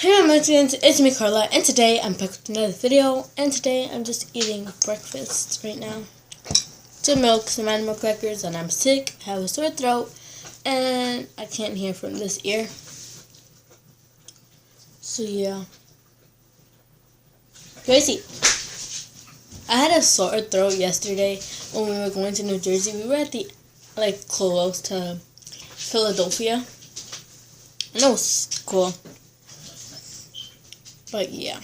Hey munchkins, it's me Carla, and today I'm back with another video, and today I'm just eating breakfast right now. Some milk, some animal crackers, and I'm sick, I have a sore throat, and I can't hear from this ear. So yeah. Crazy. I had a sore throat yesterday when we were going to New Jersey. We were at the, close to Philadelphia. And it was cool. But yeah.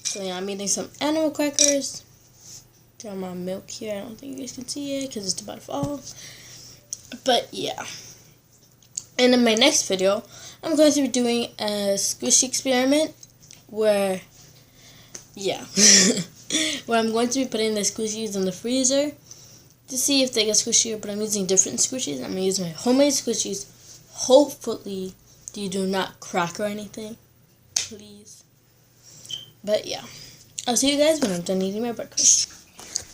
So yeah, I'm eating some animal crackers. Got my milk here. I don't think you guys can see it because it's about to fall. But yeah. And in my next video, I'm going to be doing a squishy experiment where, yeah, where I'm going to be putting the squishies in the freezer to see if they get squishier. But I'm using different squishies. I'm going to use my homemade squishies. Hopefully you do not crack or anything, please. But yeah, I'll see you guys when I'm done eating my breakfast.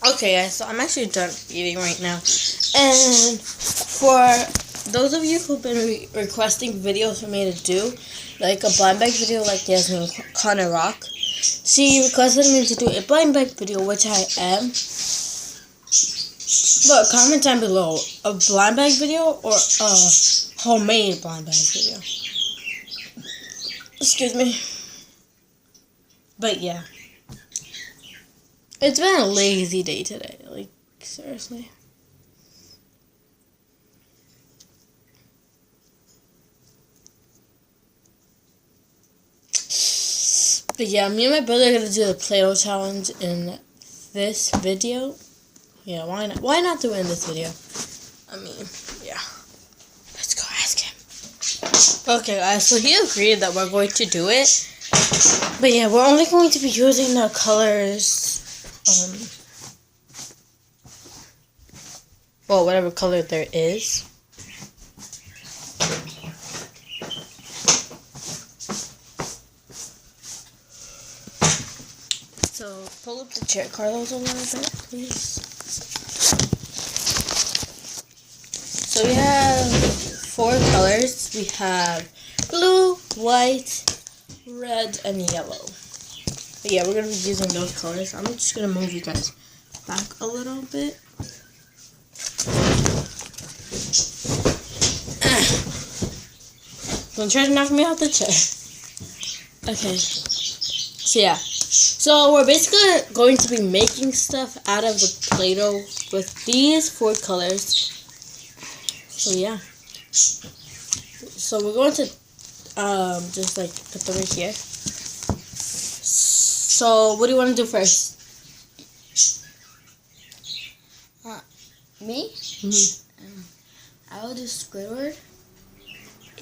Okay guys, so I'm actually done eating right now, and for those of you who've been requesting videos for me to do, like a blind bag video like Yasmin Connor Rock, she requested me to do a blind bag video, which I am. But comment down below, a blind bag video or a homemade blind bag video. Excuse me. But yeah. It's been a lazy day today. Like, seriously. But yeah, me and my brother are going to do the Playdoh challenge in this video. Yeah, why not? Why not do it in this video? I mean, yeah. Let's go ask him. Okay, guys, so he agreed that we're going to do it. But yeah, we're only going to be using the colors, well, whatever color there is. So, pull up the chair, Carlos, a little bit, please. So we have 4 colors. We have blue, white, red, and yellow. But yeah, we're going to be using those colors. I'm just going to move you guys back a little bit. Don't try to knock me off the chair. Okay. So yeah. So we're basically going to be making stuff out of the Play-Doh with these 4 colors. So yeah. So we're going to just put them right here. So what do you want to do first? Me? Mm-hmm. I will do Squidward.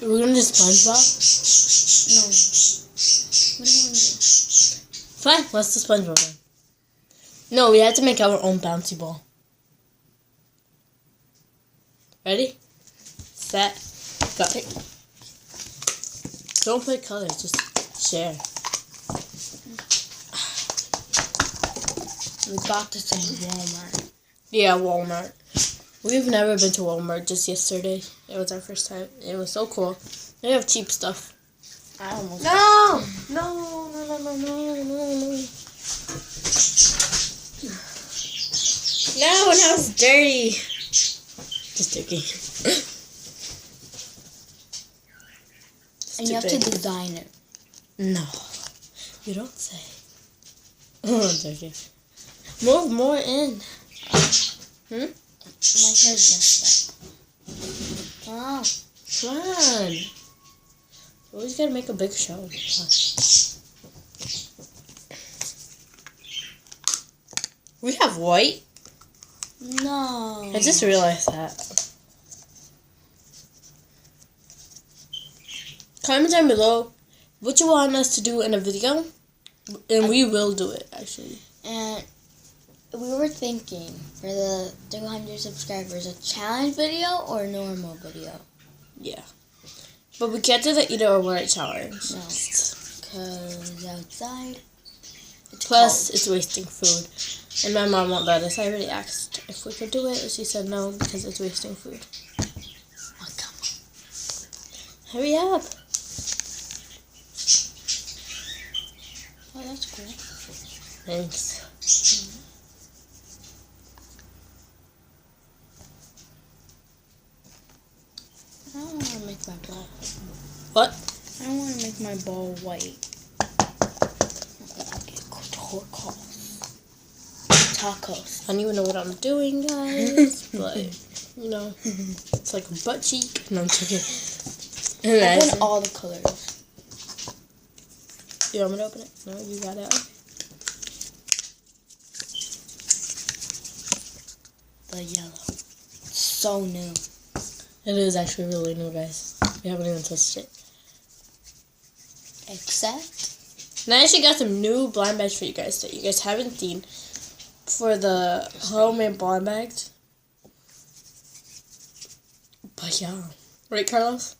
We're gonna do SpongeBob? No. What do you want to do? Fine, let's do SpongeBob then. No, we have to make our own bouncy ball. Ready? Set. Go. Don't put colors, just share. We got this in Walmart. Yeah, Walmart. We've never been to Walmart, just yesterday. It was our first time. It was so cool. They have cheap stuff. I almost No, now it's dirty. Just joking. And you have to design it. No, you don't say. Oh, I'm joking. Move more in. My hair's messed up. Oh. Come on. You always gotta make a big show. We have white? No. I just realized that. Comment down below what you want us to do in a video. And we will do it, actually. And we were thinking for the 200 subscribers, a challenge video or a normal video? Yeah. But we can't do the eat it or wear it challenge. No. Because outside, it's Plus, cold. it's wasting food. And my mom won't let us. I already asked if we could do it. And she said no because it's wasting food. Oh, come Hurry up. Oh, that's cool. Thanks. I don't want to make my ball. What? I don't want to make my ball white. I'll get tacos. I don't even know what I'm doing, guys. But, you know, it's like a butt cheek. No, I'm joking. I put all the colors. You want me to open it? No, you got it. The yellow. So new. It is actually really new, guys. We haven't even touched it. Except? And I actually got some new blind bags for you guys that you guys haven't seen for the homemade blind bags. But yeah. Right, Carlos?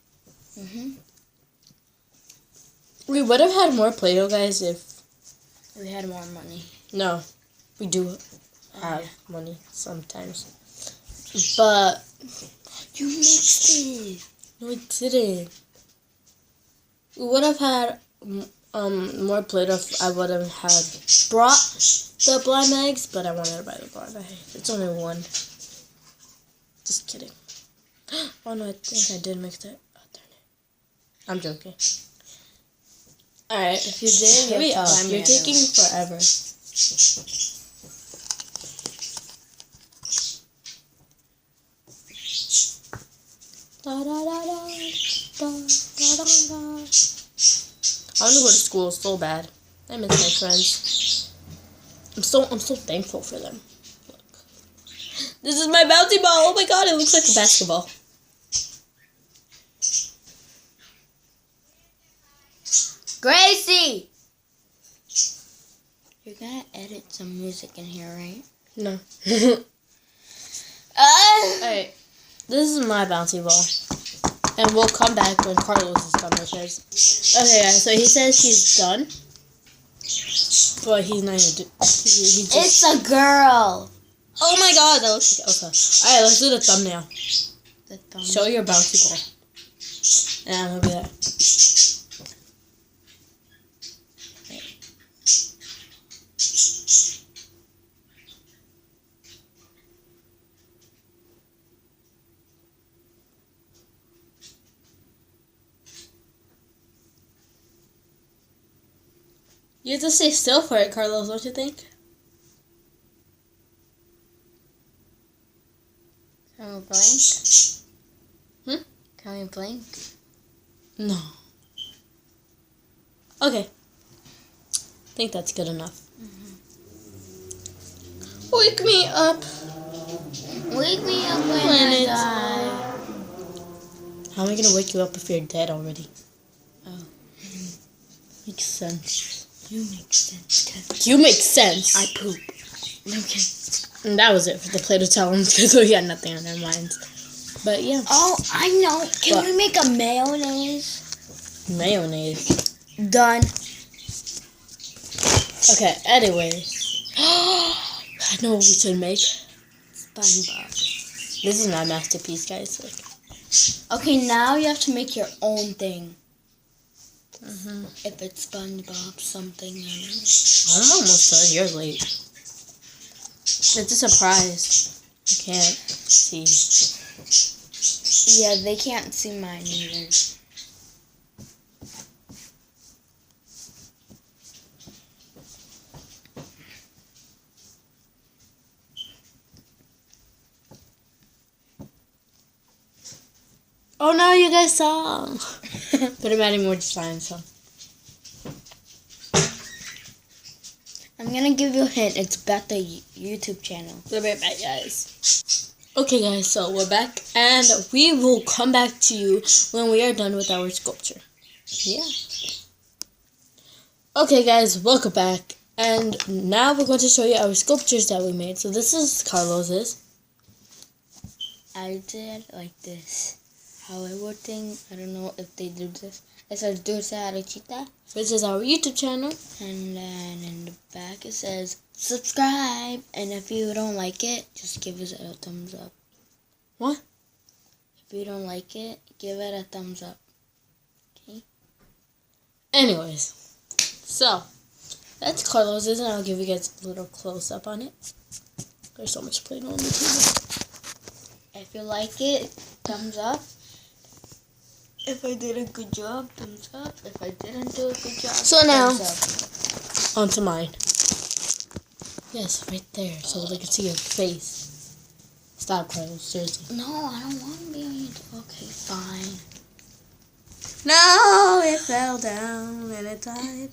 Mm-hmm. We would have had more Play-Doh, guys, if... We had more money. No. We do have money sometimes. But... You mixed it. No, we didn't. We would have had more Play-Doh if I would have had brought the blind bags, but I wanted to buy the blind bag. It's only one. Just kidding. Oh no, I think I did mix it. Oh, darn it. I'm joking. Alright. If you did, Hurry up. You're taking forever. Da, da, da, da, da, da, da, da. I want to go to school so bad. I miss my friends. I'm so thankful for them. Look. This is my bouncy ball. Oh my god, it looks like a basketball. Gracie! You're gonna edit some music in here, right? No. Alright. This is my bouncy ball. And we'll come back when Carlos is done with his. Okay, guys, so he says he's done. But he's not even he just... It's a girl! Oh my god, that looks like... Okay. Alright, let's do the thumbnail. Show your bouncy ball. And look at that. You have to stay still for it, Carlos, don't you think? Can we blink? Can we blink? No. Okay. I think that's good enough. Wake me up. Wake me up when I die. How am I gonna wake you up if you're dead already? Oh. Makes sense. You make sense. You make sense. I poop. Okay. And that was it for the Play-Doh challenge because we had nothing on our minds. But yeah. Oh, I know. Can we make a mayonnaise? Mayonnaise. Done. Okay, anyways. I know what we should make. SpongeBob. This is my masterpiece, guys. Like. Okay, now you have to make your own thing. Mm-hmm. If it's SpongeBob something. I'm almost done. You're late. It's a surprise. You can't see. Yeah, they can't see mine either. Oh no, you guys saw. But I'm adding more designs, so. I'm gonna give you a hint. It's about the YouTube channel. We'll be right back, guys. Okay, guys, so we're back, and we will come back to you when we are done with our sculpture. Yeah. Okay, guys, welcome back. And now we're going to show you our sculptures that we made. So this is Carlos's. I did like this. How I would think. I don't know if they do this. It says Dulce Arechita. Which is our YouTube channel. And then in the back it says subscribe. And if you don't like it, just give us a thumbs up. What? If you don't like it, give it a thumbs up. Anyways, so that's Carlos's, and I'll give you guys a little close up on it. There's so much Play-Doh on the table. If you like it, thumbs up. If I did a good job, thumbs up. If I didn't do a good job, So now, thumbs onto mine. Yes, right there, so they can see your face. Stop, Carlos, seriously. up. No, I don't want to be on YouTube. Okay, fine. No, it fell down and it died.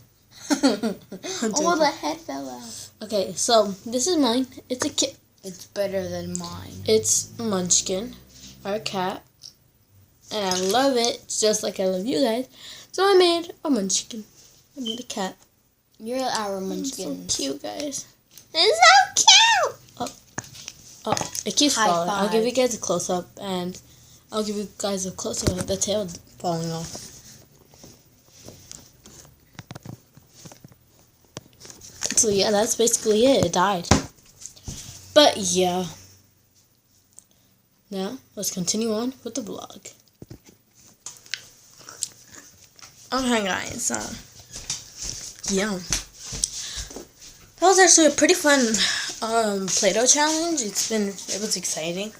Oh, the head fell out. Okay, so this is mine. It's a kit. It's better than mine. It's Munchkin, our cat. And I love it just like I love you guys. So I made a Munchkin. I made a cat. You're our It's so munchkins. cute, guys. It's so cute! Oh, it keeps High falling. I'll five. give you guys a close-up, and I'll give you guys a close-up of the tail falling off. So yeah, that's basically it. It died. But yeah. Now, let's continue on with the vlog. Okay, guys. Yeah. That was actually a pretty fun Play-Doh challenge. It was exciting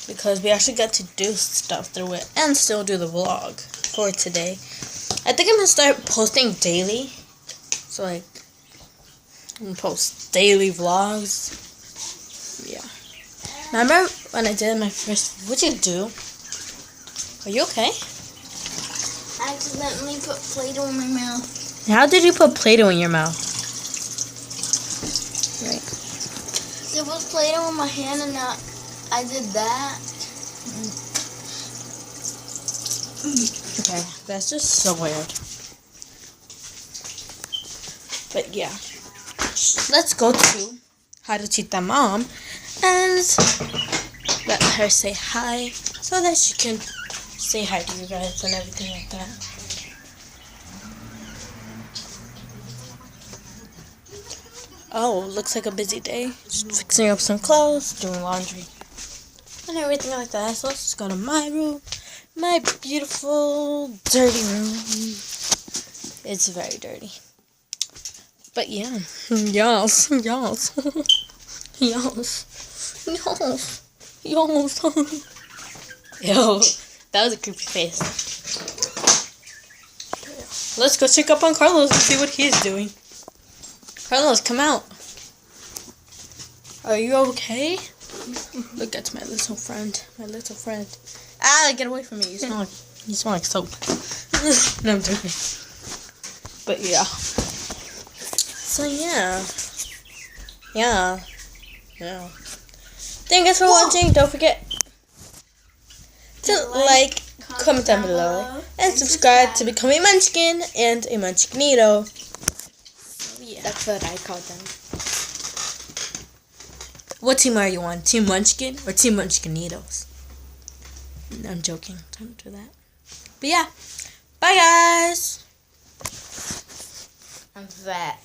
because we actually got to do stuff through it and still do the vlog for today. I think I'm gonna start posting daily. So like, I'm gonna post daily vlogs. Yeah. Remember when I did my first? What'd you do? Are you okay? I accidentally put Play-Doh in my mouth. How did you put Play-Doh in your mouth? Right. There was Play-Doh in my hand, and I did that. Okay, that's just so weird. But yeah, let's go to How to Cheat the Mom and let her say hi so that she can say hi to you guys and everything like that. Oh, looks like a busy day. Just fixing up some clothes, doing laundry, and everything like that. So let's just go to my room. My beautiful, dirty room. It's very dirty. But yeah. Yes. Yes. Yes. Yes. Yes. Ew. That was a creepy face. Let's go check up on Carlos and see what he's doing. Carlos, come out. Are you okay? Look at my little friend. My little friend. Ah, get away from me. You smell like soap. No, I'm joking. But yeah. So yeah. Yeah. Thank you guys for watching. Don't forget to like, comment down below, and subscribe to become a munchkin and a munchkinito. So yeah. That's what I call them. What team are you on? Team Munchkin or Team Munchkinitos? No, I'm joking. Don't do that. But yeah. Bye, guys. I'm fat.